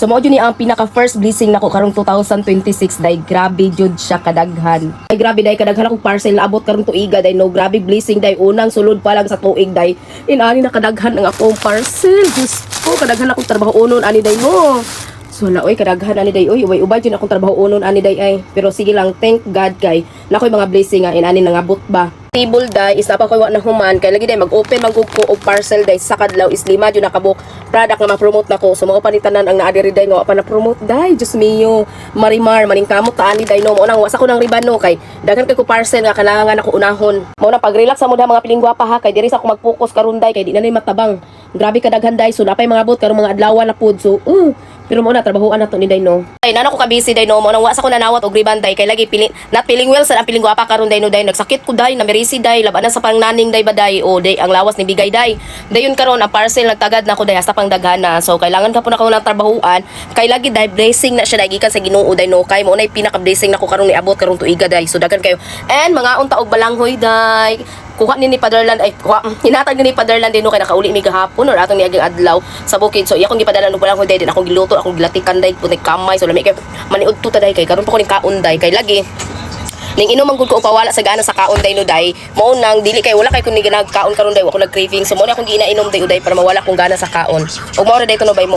So mao jud ni ang pinaka first blessing nako karong 2026 day, grabe jud siya kadaghan. Ay grabe day kadaghan ako parcel na abot karong tuiga day, no, grabe blessing day, unang sulod pa lang sa tuig day. Inani na kadaghan ang akong parcel. Diyos ko, kadaghan akong trabaho unon ani day, no. So na oy kadaghan ani day, oy ubay jud akong trabaho unon ani day ay. Pero sige lang, thank God kay nakoy mga blessing nga inani nangabot ba. Table day is napa koy wa na human kay lagi day mag-open magug ko og parcel day sa kadlaw is 5 jud nakabuk product nga ma-promote nako. So mao panitanan ang naa diri day nga wa pa na promote day. Just mio, marimar maning kamot ta ani day, no. Mo nang wasa ko nang riban, no, kay daghan kay ko parcel nga kailangan ako unahon. Mo nang pag-relax sa mga piling gwapa ha, kay diri sa ako mag-focus karon day kay di na ni matabang. Grabe kadaghan day, so napay mga bot karong mga adlaw na pud. So pero mo na trabahoan na to ni day, no. Ay nana ko ka busy day, no. Mo nang wasa ko nanawat og riban day kay lagi piling not feeling well sa ang piling gwapa karon day, no, day nagsakit ko day na merisi day labanan sa pangnaning day baday o day ang lawas ni bigay day. Dayon karon ang parcel nagtagad na ko day hasta pang daghana. So kailangan ka po na ko nang trabahoan kay lagi day blessing na siya day gikan sa Ginoo day, no. Kay mo nay pinaka blessing nako karong niabot karong tuiga day. So daghan kayo. And mga unta og balanghoy day. Kuha ni Paderland ay hinatag ni Paderland din, no, kay nakauli mi gahapon or atong niaging adlaw sa bukid. So iya kong gipadala og balanghoy day din akong giluto, akong gilatikan day punik kamay. So lami kay maniud tuta day kay karon pa ko ning kaon day kay lagi ning inom man gud ko pawala sa gana sa kaon day, no, day. Mao nang dili kay wala kay kun nagkaon karon day, wa ko nag craving. So mo na akong ginainom day uday para mawala kong gana sa kaon. Ug mao ra day to no bay mo